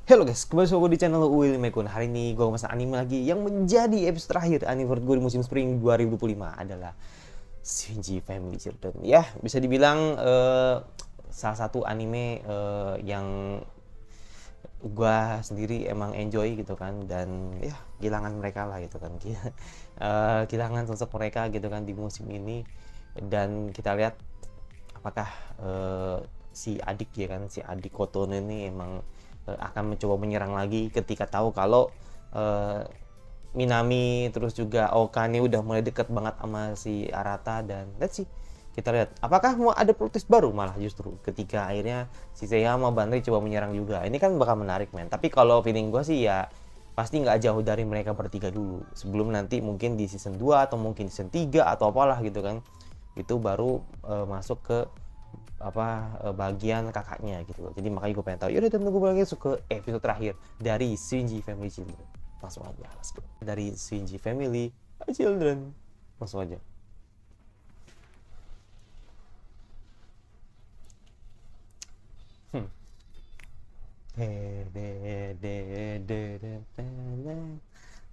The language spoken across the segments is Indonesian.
Halo guys, kembali sama gue di channel Will Mekun. Hari ini gue masak anime lagi yang menjadi episode terakhir anime gue di musim spring 2025 adalah Shinji Family Children. Ya, bisa dibilang salah satu anime yang gue sendiri emang enjoy gitu kan, dan ya kehilangan mereka lah gitu kan. Kehilangan sosok mereka gitu kan di musim ini, dan kita lihat apakah si adik ya kan, si adik Kotono ini emang akan mencoba menyerang lagi ketika tahu kalau uh, Minami terus juga Okane udah mulai deket banget sama si Arata. Dan let's see, kita lihat apakah mau ada plot twist baru malah justru ketika akhirnya si Seiya sama Banri coba menyerang juga. Ini kan bakal menarik men, tapi kalau feeling gue sih ya pasti nggak jauh dari mereka bertiga dulu sebelum nanti mungkin di season 2 atau mungkin season 3 atau apalah gitu kan, itu baru masuk ke bagian kakaknya gitu loh. Jadi makanya gue pengen tahu. Yaudah, tunggu gue lagi ke episode terakhir dari Shinji Family Children. Langsung aja, let's go. Dari Shinji Family Children, langsung aja.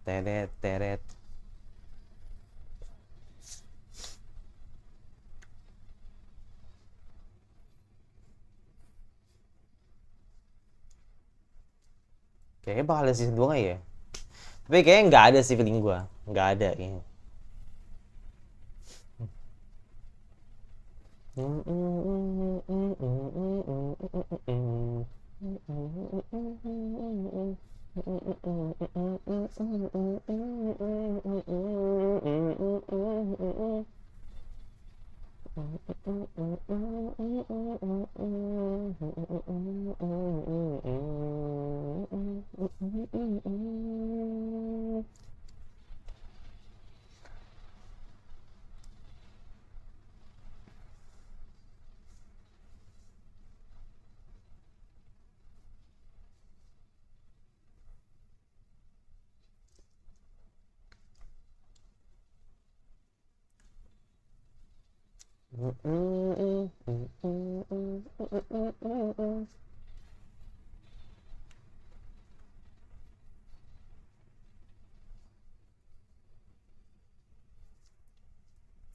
Teret teret. Kayaknya bakal ada season 2 nggak ya? Tapi kayaknya nggak ada sih, feeling gue nggak ada kayaknya.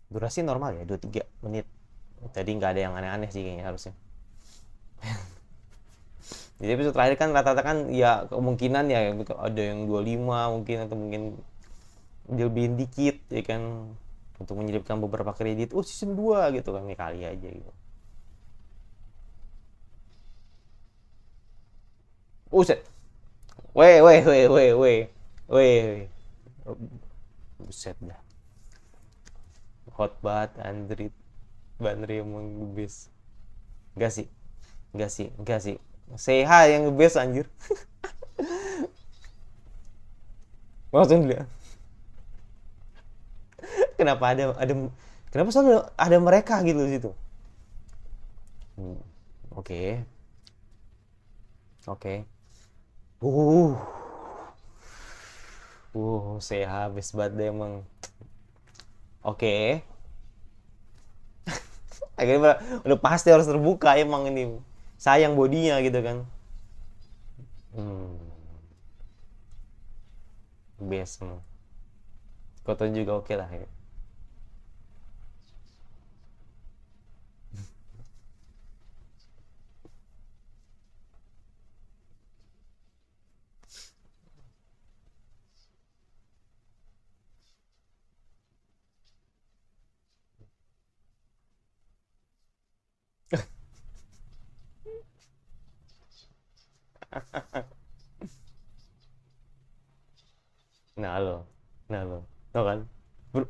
Durasi normal ya, 23 menit. Tadi nggak ada yang aneh-aneh sih kayaknya harusnya. Jadi episode terakhir kan rata-rata kan ya kemungkinan ya ada yang 25 mungkin, atau mungkin dilebihin dikit ya kan, untuk menyelipkan beberapa kredit. Oh, season 2 gitu kan, ya kali aja gitu. Buset. Weh, weh, weh, weh, weh. Weh. Buset dah. Hot banget Andrit. Banri emang the best. Enggak sih. Enggak sih, enggak sih. CH yang the best anjir. Langsung dulu ya. Kenapa ada kenapa selalu ada mereka gitu di situ? Hmm, oke. Oke. Uh. CH habis banget deh emang. Oke. Akhirnya udah pasti harus terbuka emang ini. Sayang bodinya gitu kan. Hmm, best emang. Koto juga oke lah ya. Nah lo, nah lo, tau kan? Ber-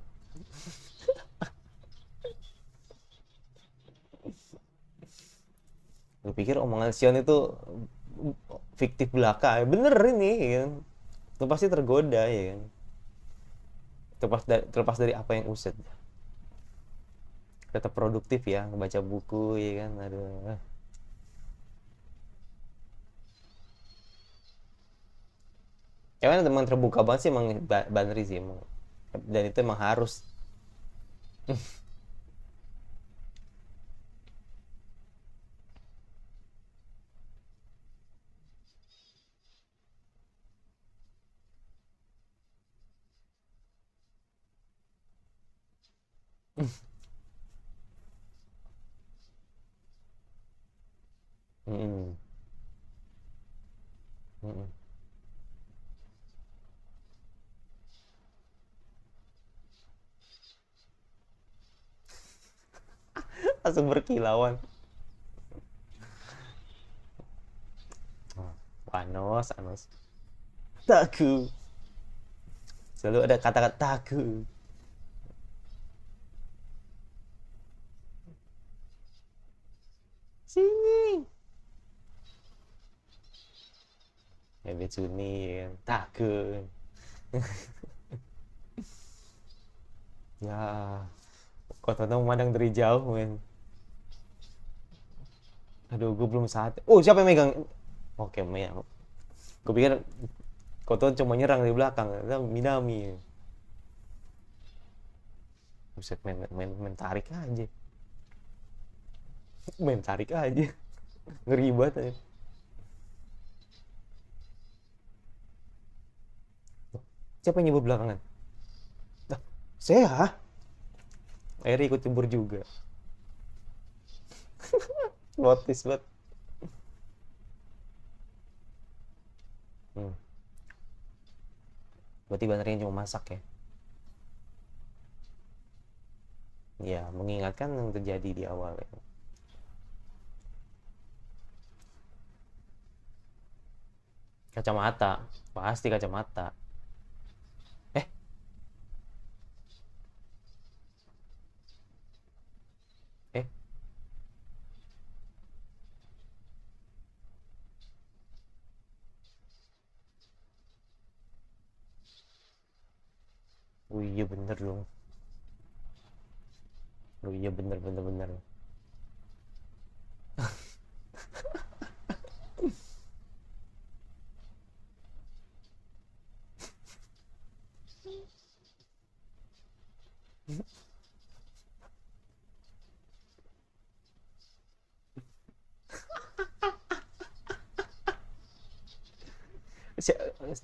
Lu pikir omongan Sion itu fiktif belaka? Bener ini ya kan? Lu pasti tergoda ya kan? Terlepas dari apa yang usut. Tetap produktif ya, baca buku ya kan? Aduh. Emang teman terbuka banget sih emang Banri sih emang. Dan itu emang harus. Mm-mm. Mm-mm. Langsung berkilauan. Anos, Anos. Taku. Selalu ada kata-kata taku. Sini. Ya Betsuni, taku. Ya, kau tahu memandang dari jauh, men. Aduh, gue belum saat. Oh, siapa yang megang? Oke, megang. Gue pikir kau tuh cuma nyerang dari belakang. Itu Minami. Buset, main tarik aja. Main tarik aja. Ngeri banget aja. Siapa yang nyebur belakangan? Nah, saya. Eri ikut nyebur juga. Notice banget. Hmm. Berarti baterainya cuma masak ya? Ya, mengingatkan yang terjadi di awal ya. Kacamata. Pasti kacamata. Eh, eh. Oh iya bener dong. Oh iya bener bener bener.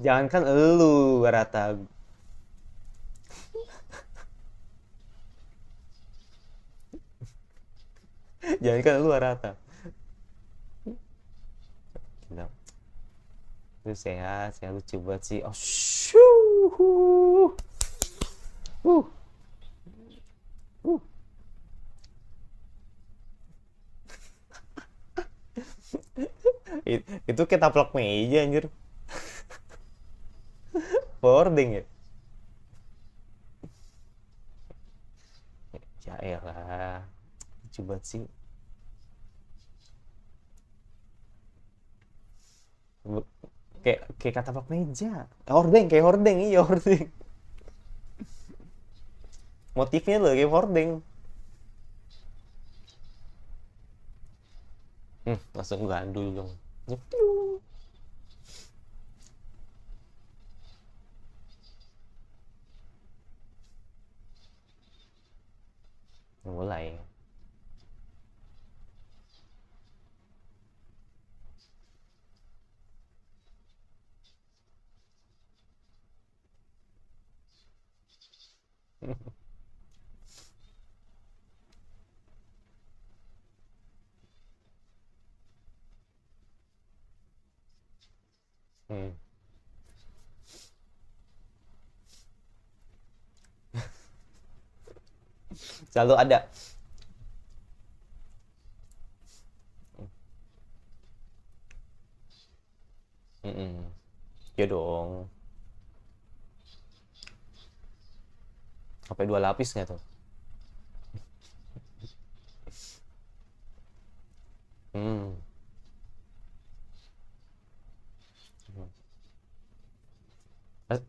Jangan kan elu Barata. Jangan kan elu Barata. Gila. Lu sehat, sehat lucu banget sih. Oh, syuh. Uh, uh. Itu kayak taplak meja anjir. Boarding ya. Ya elah. Lucu banget sih. Kayak kata taplak meja. Hordeng, kayak hordeng, iya hordeng. Motifnya loh kayak hordeng. Langsung gandul dong. Nyepiu. Mulai. Hmm. Selalu ada. Mm-mm. Ya dong. Sampai dua lapis nggak tuh? Hmm.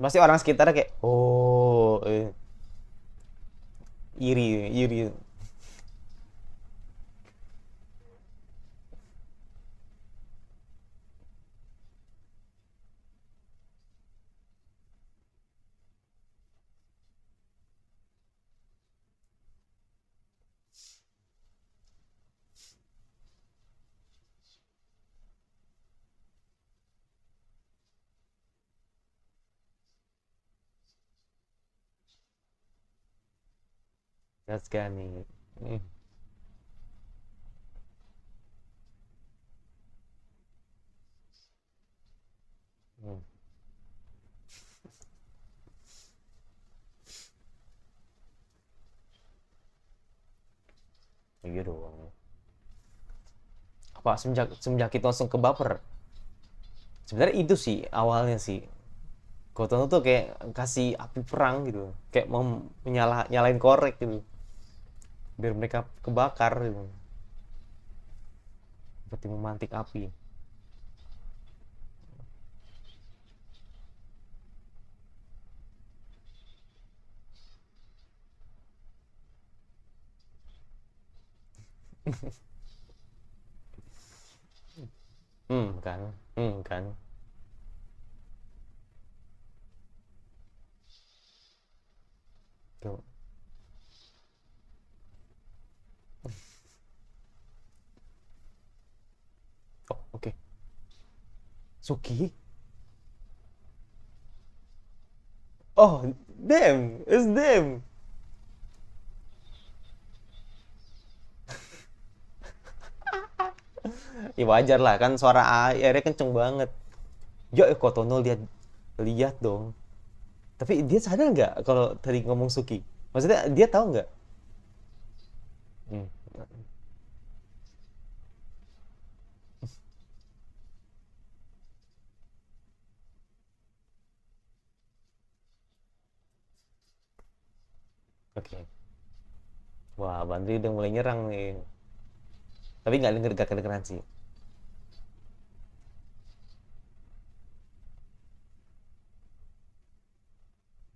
Pasti orang sekitar kayak, oh, iri, iri. Gas kan nih. Hmm. Hmm. Iya dong. Apa semenjak semenjak kita langsung ke baper? Sebenarnya itu sih awalnya sih. Kotono tuh kayak kasih api perang gitu, kayak mau nyalain korek gitu, biar mereka kebakar gitu, seperti memantik api. Kan, kan. Tuh. Oh, oke. Suki. Oh, damn, it's them. Ya wajar lah kan, suara airnya kenceng banget. Yo, Kotono lihat lihat dong. Tapi dia sadar nggak kalau tadi ngomong Suki? Maksudnya dia tahu nggak? Hmm. Oke. Wah, Bandri udah mulai nyerang nih. Tapi nggak denger, gak kedengeran sih.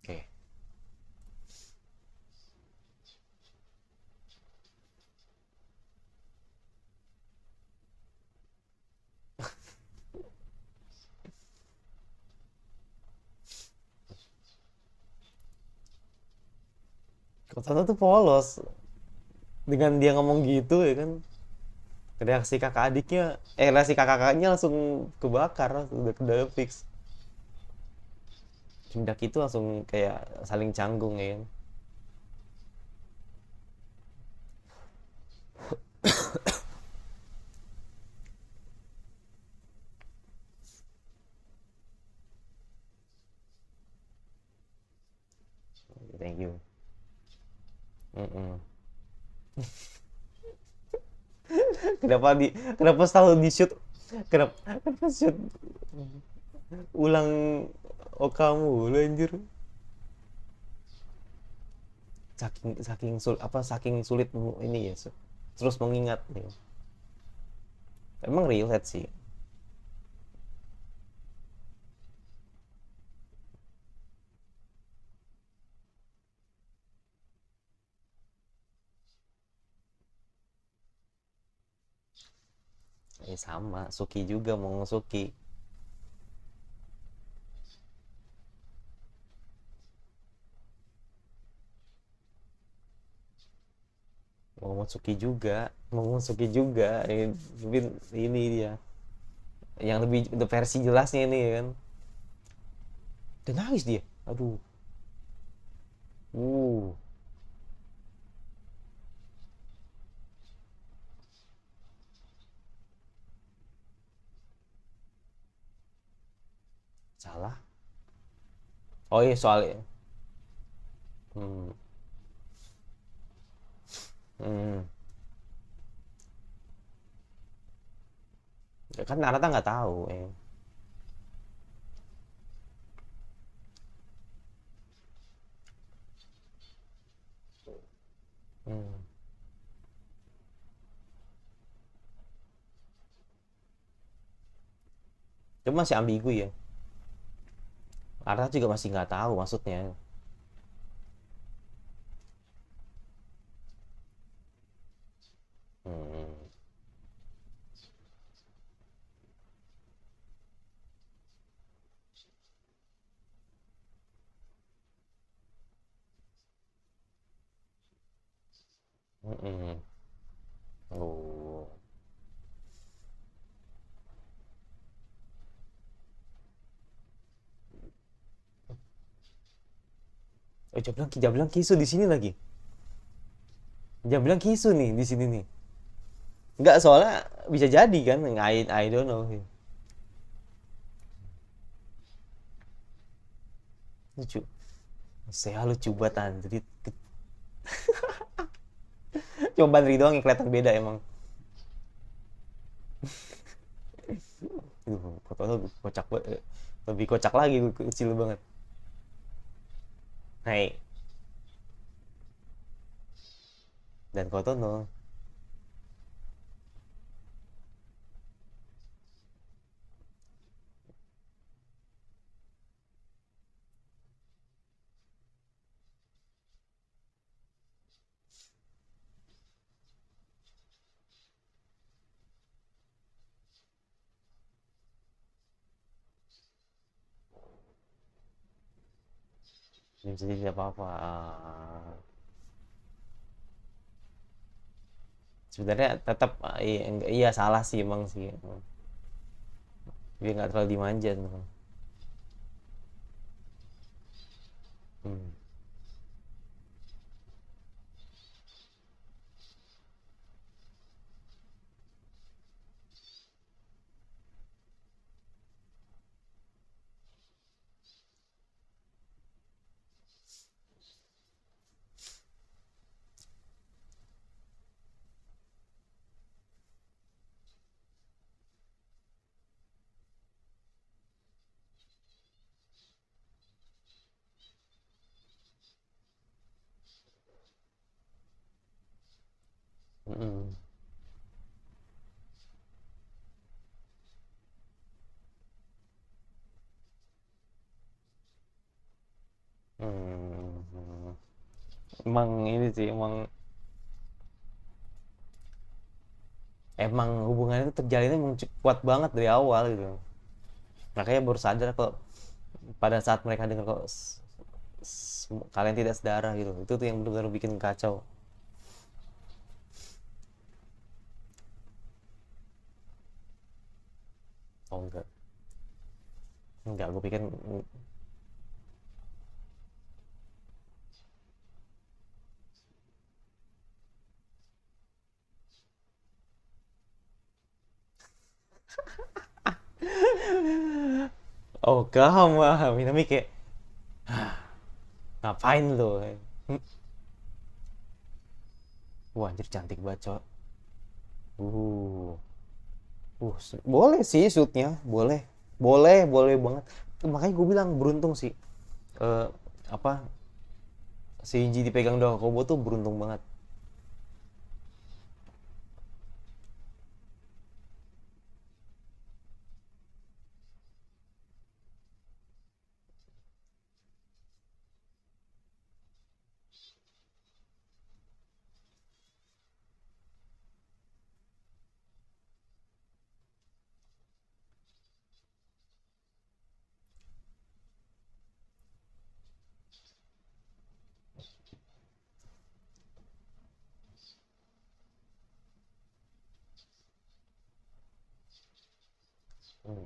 Oke. Kotono tuh polos. Dengan dia ngomong gitu ya kan. Reaksi kakak adiknya, reaksi kakak kakaknya langsung kebakar. Udah fix. Semenjak itu langsung kayak saling canggung ya kan. Thank you. Mm-mm. Kenapa kenapa selalu di shoot, kenapa shoot ulang Okamu lu anjir. Saking sulit ini ya, terus mengingat nih. Emang relate sih. Sama Suki juga mau Suki. Mau Suki juga, mau Suki juga. Tapi ini dia yang lebih versi jelasnya ini kan. Dan nangis dia. Aduh. uh Salah. Oh iya, soalnya. hmm, hmm. Ya kan Narata nggak tahu hmm. Cuma masih ambigu ya. Narata juga masih nggak tahu maksudnya. hmm. Hmm. Oh. Oh, Jablang Kisu di sini lagi. Jangan bilang Kisu nih di sini nih. Enggak, soalnya bisa jadi kan, I don't know. Lucu. Saya lucu banget anjir. Cuma Banri doang yang kelihatan beda emang. Fotonya lebih kocak banget. Lebih kocak lagi, kecil banget. Hai. Dan Kotono. Ini bisa jadi apa-apa. Sebenarnya tetap iya, iya salah sih emang sih. Dia nggak terlalu dimanja. Hmm. Mm-mm. Hmm. Emang ini sih emang hubungan itu terjalinnya emang kuat banget dari awal gitu. Makanya baru sadar kok pada saat mereka dengar kok kalian tidak sedarah gitu. Itu tuh yang benar-benar bikin kacau. Oh enggak. Enggak, gue pikir oh kamu Minami kayak ngapain lo? Wah anjir cantik banget cowok. Uh. Boleh sih shootnya, boleh, boleh banget. Makanya gue bilang beruntung sih. Eh, apa si Inji dipegang dua Kobo tuh beruntung banget. Hmm.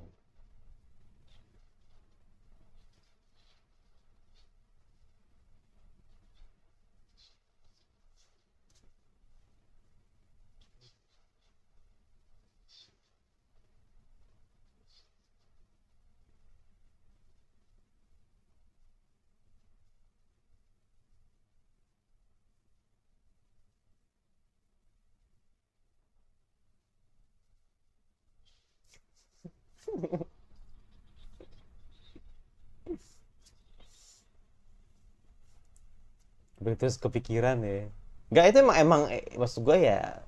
Terus kepikiran ya. Nggak, itu emang emang maksud gue ya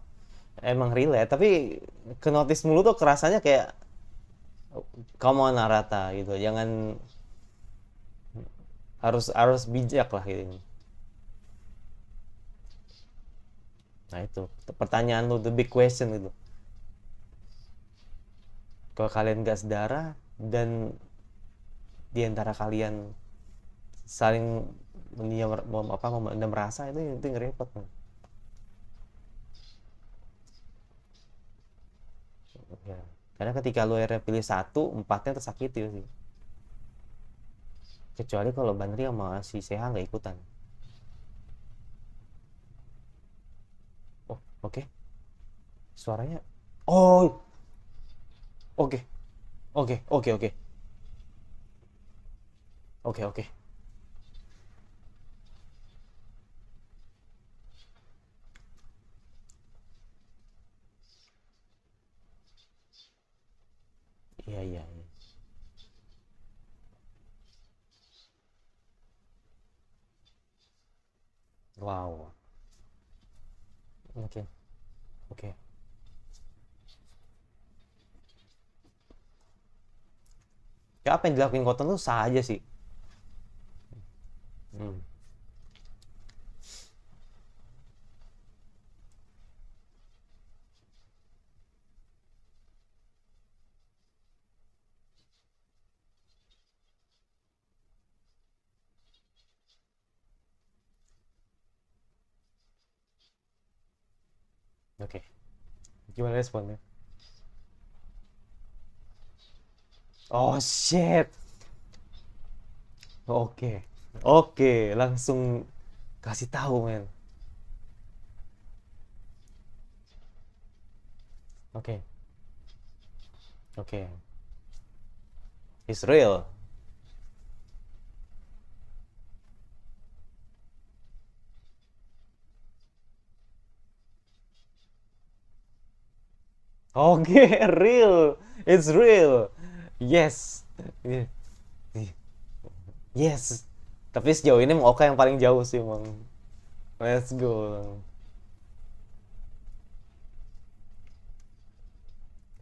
emang relate, tapi ke notice mulu tuh kerasanya kayak kamu Narata gitu. Jangan, harus harus bijak lah gitu. Nah itu pertanyaan lu, the big question gitu. Kalau kalian gak sedarah dan di antara kalian saling memendam rasa, itu yang repot. Ya. Karena ketika lu akhirnya pilih satu, empatnya tersakiti sih. Kecuali kalau Banri sama si Seha nggak ikutan. Oke. Suaranya. Oh, oke. Oke, oke, oke. Oke, oke. Iya, iya, iya. Wow. Oke, oke. Ya apa yang dilakuin Cotton tuh sah aja sih. Hmm. Oke. Gimana responnya? Oh shit. Oke. Oke, langsung kasih tahu, men. Oke. Oke. It's real. Oke, real. It's real. Yes. Yes. Tapi sejauh ini Oka yang paling jauh sih, Bang. Let's go.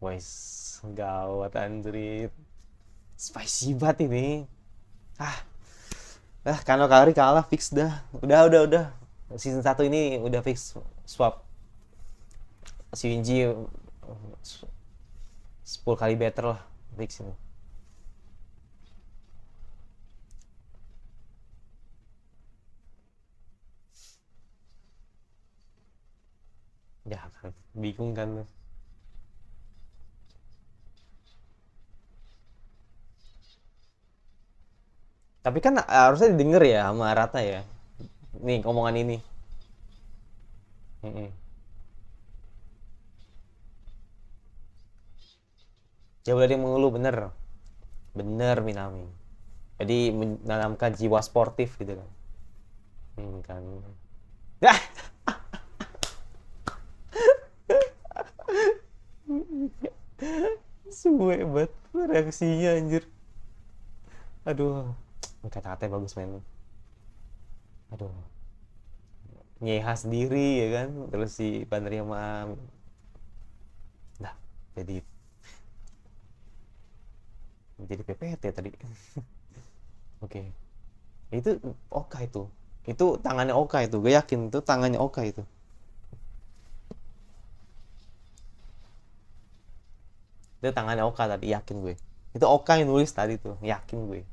Wais, gawat Andrit. Spicy banget ini. Ah, Kano Kari kalah fix dah. Udah. Season satu ini udah fix swap. Si Yunji 10 kali better lah fix ini. Ya kan, bingung kan lu. Tapi kan harusnya didengar ya sama Rata ya. Nih omongan ini. Mm-mm. Jauh dari mengeluh, bener. Bener Minami. Jadi menanamkan jiwa sportif gitu kan. Kan. Suwe banget reaksinya anjir. Aduh. Kata-katanya bagus men. Aduh. Nyeha sendiri ya kan. Terus si Pandri sama nah, jadi PPT tadi. Oke. Itu Oka itu. Itu tangannya Oka itu. Gue yakin itu tangannya Oka itu. Itu tangannya Oka tadi, yakin gue. Itu Oka yang nulis tadi tuh, yakin gue.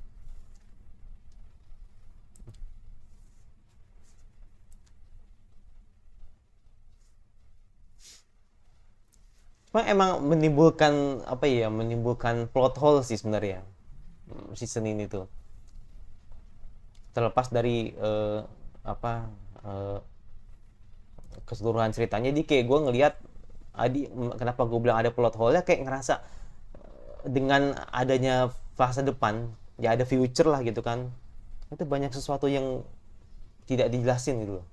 Cuma emang menimbulkan apa ya, menimbulkan plot hole sih sebenarnya season ini tuh. Terlepas dari apa keseluruhan ceritanya, jadi kayak gue ngelihat Adi, kenapa gue bilang ada plot hole ya, kayak ngerasa dengan adanya fase depan ya ada future lah gitu kan, itu banyak sesuatu yang tidak dijelasin gitu loh.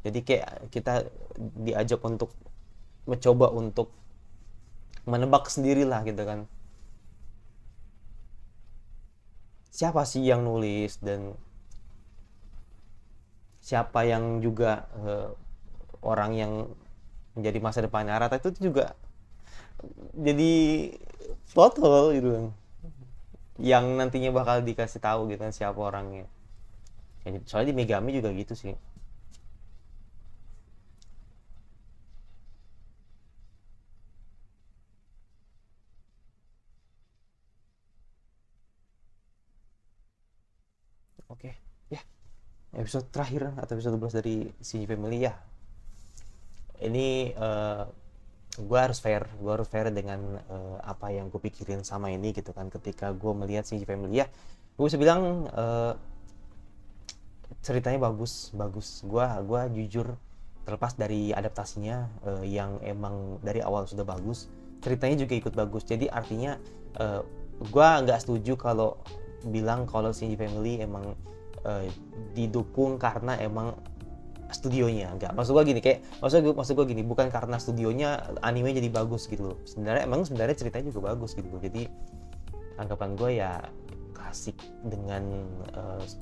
Jadi kayak kita diajak untuk mencoba untuk menebak sendirilah gitu kan, siapa sih yang nulis dan siapa yang juga orang yang menjadi masa depan Arata itu juga jadi plot hole gitu kan, yang nantinya bakal dikasih tahu gitu kan siapa orangnya ya, soalnya di Megami juga gitu sih. Oke, ya, episode terakhir atau episode 12 dari CG Family ya. Ini gue harus fair dengan apa yang gue pikirin sama ini gitu kan, ketika gue melihat CG Family ya. Gue bisa bilang ceritanya bagus. Gue jujur terlepas dari adaptasinya yang emang dari awal sudah bagus, ceritanya juga ikut bagus. Jadi artinya gua nggak setuju kalau bilang kalau Shinji Family emang didukung karena emang studionya. Enggak, maksud gua gini, bukan karena studionya anime jadi bagus gitu loh. Sebenarnya ceritanya juga bagus gitu loh. Jadi anggapan gue ya klasik dengan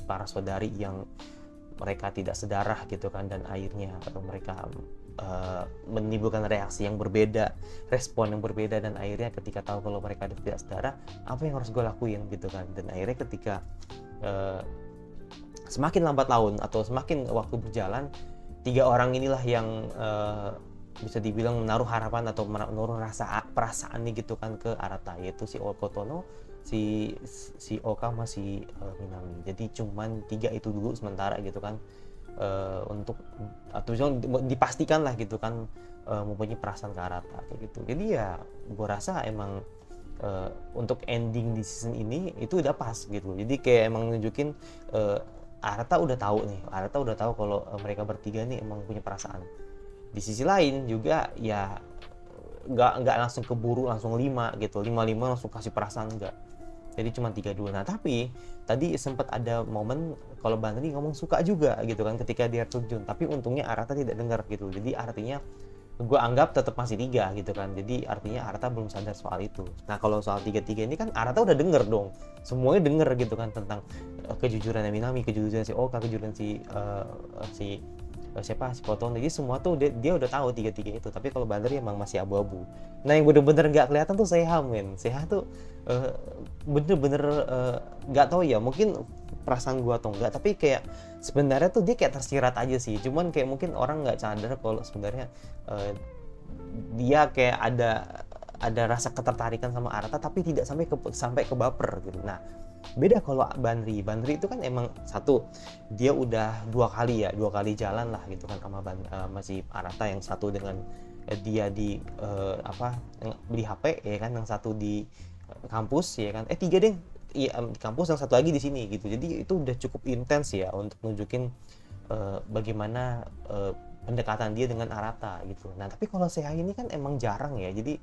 para saudari yang mereka tidak sedarah gitu kan, dan akhirnya atau mereka menimbulkan reaksi yang berbeda, respon yang berbeda, dan akhirnya ketika tahu kalau mereka tidak sedarah, apa yang harus gue lakuin gitu kan. Dan akhirnya ketika semakin lambat laun atau semakin waktu berjalan, 3 orang inilah yang bisa dibilang menaruh harapan atau menaruh perasaan nih gitu kan ke Arata, yaitu si Okotono, si Oka sama si Minami. Jadi cuman 3 itu dulu sementara gitu kan, untuk atau dipastikan lah gitu kan mempunyai perasaan ke Arata kayak gitu. Jadi ya gue rasa emang untuk ending di season ini itu udah pas gitu. Jadi kayak emang nunjukin Arata udah tahu kalau mereka bertiga nih emang punya perasaan. Di sisi lain juga ya nggak langsung keburu langsung 5 gitu, 5 langsung kasih perasaan, enggak. Jadi cuma 3 dulu. Nah tapi tadi sempat ada momen kalau Banri ngomong suka juga gitu kan ketika dia terjun, tapi untungnya Arata tidak dengar gitu. Jadi artinya gue anggap tetap masih 3 gitu kan. Jadi artinya Arata belum sadar soal itu. Nah kalau soal 3 ini kan Arata udah denger dong, semuanya denger gitu kan tentang kejujuran Minami, kejujuran si Oka, kejujuran si Koton. Jadi semua tuh dia udah tahu 3 itu. Tapi kalau Bandari emang masih abu-abu. Nah yang bener-bener nggak kelihatan tuh Seiha, men. Seiha tuh bener-bener nggak tahu ya, mungkin perasaan gua atau enggak, tapi kayak sebenarnya tuh dia kayak tersirat aja sih. Cuman kayak mungkin orang nggak sadar kalau sebenarnya dia kayak ada rasa ketertarikan sama Arata, tapi tidak sampai ke baper gitu. Nah beda kalau Banri itu kan emang satu, dia udah 2 kali jalan lah gitu kan sama si Arata. Yang satu dengan dia di beli HP ya kan, yang satu di kampus ya kan, 3 deh di kampus, yang satu lagi di sini gitu. Jadi itu udah cukup intens ya untuk nunjukin bagaimana pendekatan dia dengan Arata gitu. Nah tapi kalau Seiha ini kan emang jarang ya, jadi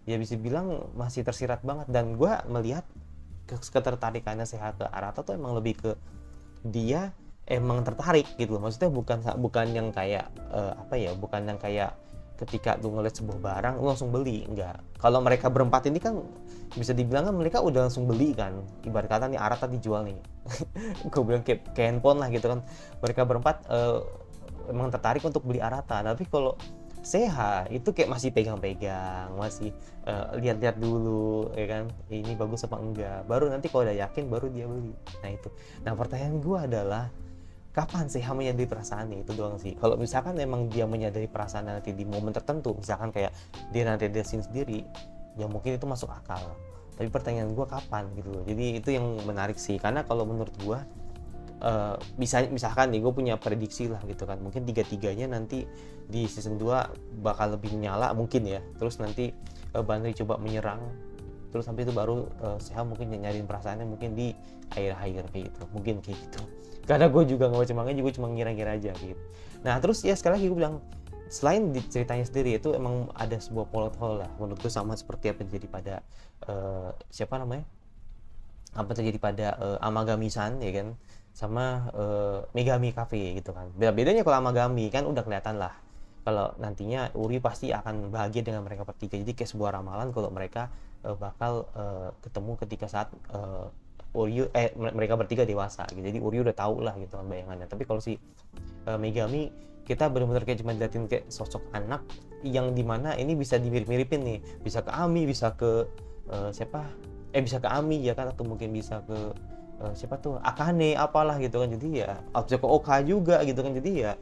ya bisa bilang masih tersirat banget. Dan gue melihat ketertarikannya Seiha ke Arata tuh emang lebih ke dia emang tertarik gitu loh. Maksudnya bukan yang kayak bukan yang kayak ketika lu ngeliat sebuah barang lu langsung beli, enggak. Kalau mereka berempat ini kan bisa dibilang kan mereka udah langsung beli kan, ibarat kata nih Arata dijual nih gue bilang kayak handphone lah gitu kan. Mereka berempat emang tertarik untuk beli Arata. Tapi kalau Seiha itu kayak masih pegang-pegang, masih lihat-lihat dulu ya kan, ini bagus apa enggak, baru nanti kalau udah yakin baru dia beli. Nah itu. Nah pertanyaan gue adalah kapan Seiha menyadari perasaannya, itu doang sih. Kalau misalkan emang dia menyadari perasaan nanti di momen tertentu, misalkan kayak dia nanti desin sendiri, ya mungkin itu masuk akal. Tapi pertanyaan gue kapan gitu loh. Jadi itu yang menarik sih, karena kalau menurut gue misalkan nih gue punya prediksi lah gitu kan, mungkin 3-3nya nanti di season 2 bakal lebih nyala mungkin ya. Terus nanti Banri coba menyerang, terus sampai itu baru Seiha mungkin nyariin perasaannya mungkin di akhir-akhir kayak gitu, mungkin kayak gitu. Karena gue juga nggak baca manga, gue cuma ngira-ngira aja gitu. Nah terus ya sekali lagi gue bilang, selain di ceritanya sendiri itu emang ada sebuah plot hole lah menurut gue, sama seperti apa yang terjadi pada terjadi pada Amagami-san ya kan, sama Megami Cafe gitu kan. Bedanya kalau Amagami kan udah kelihatan lah kalau nantinya Uri pasti akan bahagia dengan mereka bertiga. Jadi kayak sebuah ramalan kalau mereka bakal ketemu ketika saat mereka bertiga dewasa gitu. Jadi Uri udah tahu lah gitu kan bayangannya. Tapi kalau si Megami, kita benar-benar kayak cuma liatin kayak sosok anak yang dimana ini bisa dimirip-miripin nih, bisa ke Ami, bisa ke bisa ke Ami ya kan, atau mungkin bisa ke siapa tuh Akane apalah gitu kan. Jadi ya bisa ke Oka juga gitu kan. Jadi ya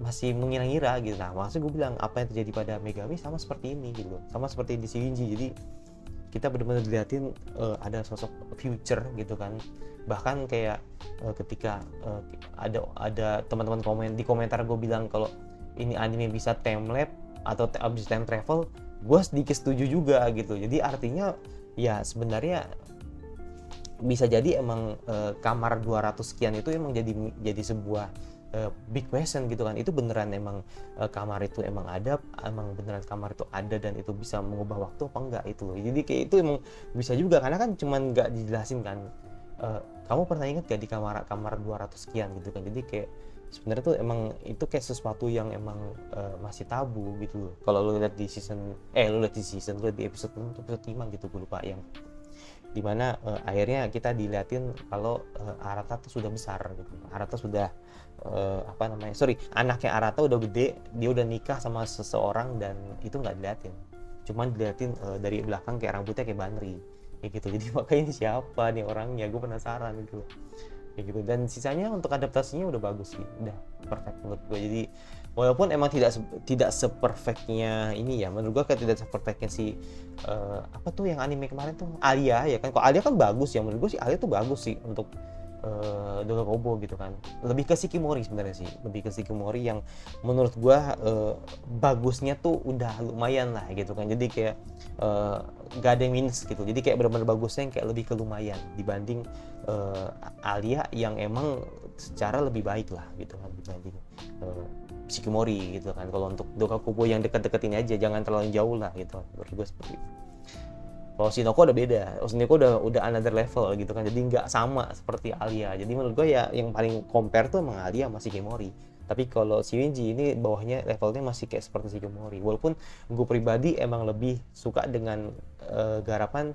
masih mengira-ngira gitu. Nah maksud gue bilang apa yang terjadi pada Megami sama seperti ini gitu, sama seperti di Shinji. Jadi kita benar-benar dilihatin ada sosok future gitu kan. Bahkan kayak ketika ada teman-teman di komentar gue bilang kalau ini anime bisa time lapse atau bisa time travel, gue sedikit setuju juga gitu. Jadi artinya ya sebenarnya bisa jadi emang kamar 200 sekian itu emang jadi sebuah big question gitu kan, itu beneran emang kamar itu emang ada, emang beneran kamar itu ada dan itu bisa mengubah waktu apa enggak itu loh. Jadi kayak itu emang bisa juga karena kan cuman nggak dijelasin kan. Kamu pernah ingat gak di kamar 200 sekian gitu kan, jadi kayak sebenarnya tuh emang itu kayak sesuatu yang emang masih tabu gitu loh. Kalau lu lihat di lu di episode 6 atau episode 5 gitu, gue lupa, yang dimana akhirnya kita diliatin kalau Arata tuh sudah besar gitu. Arata sudah anaknya Arata udah gede, dia udah nikah sama seseorang dan itu nggak diliatin, cuman diliatin dari belakang kayak rambutnya kayak Banri kayak gitu. Jadi makanya ini siapa nih orangnya, gue penasaran gitu kayak gitu. Dan sisanya untuk adaptasinya udah bagus sih, udah perfect menurut gue. Jadi walaupun emang tidak seperfectnya ini ya, menurut gue kayak tidak seperfectnya si apa tuh yang anime kemarin tuh Alia ya kan. Kok Alia kan bagus ya, menurut gue sih Alia tuh bagus sih untuk Dogakobo gitu kan. Lebih ke Shikimori sebenarnya sih, lebih ke Shikimori yang menurut gue bagusnya tuh udah lumayan lah gitu kan. Jadi kayak gak ada yang minus gitu, jadi kayak benar-benar bagusnya yang kayak lebih ke lumayan dibanding Alia yang emang secara lebih baik lah gitu kan dibanding Shikimori gitu kan. Kalau untuk Dogakobo yang dekat-dekat ini aja, jangan terlalu jauh lah gitu menurut gue seperti itu. Kalau Shinoko udah beda, Shinoko udah another level gitu kan, jadi nggak sama seperti Alia. Jadi menurut gue ya yang paling compare tuh emang Alia sama Shikimori. Tapi kalau Shinji ini bawahnya levelnya masih kayak seperti Shikimori. Walaupun gue pribadi emang lebih suka dengan garapan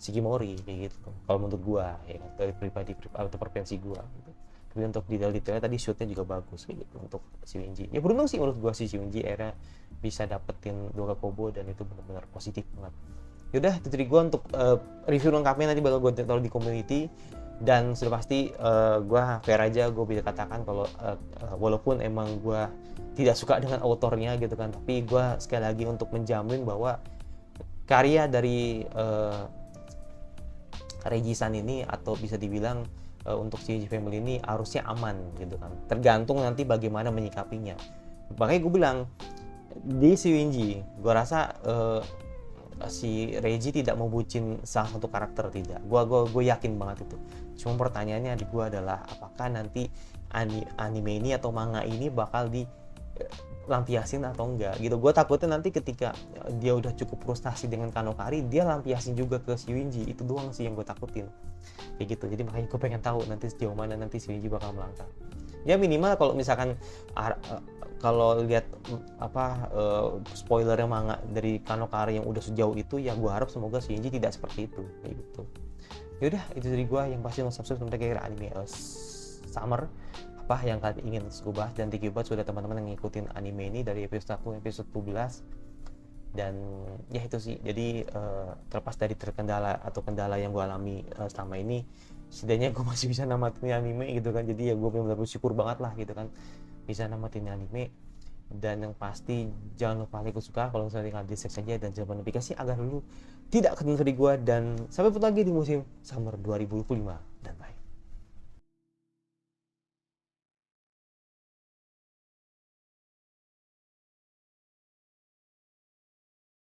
Shikimori kayak gitu. Kalau menurut gue ya kan, dari pribadi atau preferensi gue gitu. Tapi untuk detail-detailnya tadi shootnya juga bagus kayak gitu untuk Shinji. Ya beruntung sih menurut gue si Shinji era bisa dapetin Dogakobo dan itu benar-benar positif banget. Yaudah itu dari gue untuk review lengkapnya nanti bakal gue taruh di community. Dan sudah pasti gue fair aja, gue bisa katakan kalau walaupun emang gue tidak suka dengan autornya gitu kan, tapi gue sekali lagi untuk menjamin bahwa karya dari Reiji-san ini, atau bisa dibilang untuk Shinji Family ini harusnya aman gitu kan, tergantung nanti bagaimana menyikapinya. Makanya gue bilang di Shinji gue rasa si Reiji tidak mau bucin salah satu karakter, tidak. Gue yakin banget itu. Cuma pertanyaannya di gue adalah apakah nanti anime ini atau manga ini bakal dilampiasin atau enggak gitu. Gue takutnya nanti ketika dia udah cukup frustasi dengan Kanokari, dia lampiasin juga ke Shinji. Itu doang sih yang gue takutin kayak gitu. Jadi makanya gue pengen tahu nanti sejauh mana nanti Shinji bakal melangkah. Ya minimal kalau misalkan kalau lihat spoilernya manga dari Kanokari yang udah sejauh itu, ya gue harap semoga Shinji tidak seperti itu kayak gitu. Yaudah itu dari gue, yang pasti subscribe untuk kira anime Summer apa yang kalian ingin gue bahas, dan thank you banget sudah teman-teman yang ngikutin anime ini dari episode 1 episode 12. Dan ya itu sih, jadi terlepas dari kendala yang gue alami selama ini, setidaknya gue masih bisa namatin anime gitu kan. Jadi ya gue benar-benar bersyukur banget lah gitu kan bisa namatin anime. Dan yang pasti jangan lupa like, suka kalau misalnya tinggal di share saja, dan jangan notifikasi agar dulu tidak ketinggalan dari gue. Dan sampai bertemu lagi di musim Summer 2025.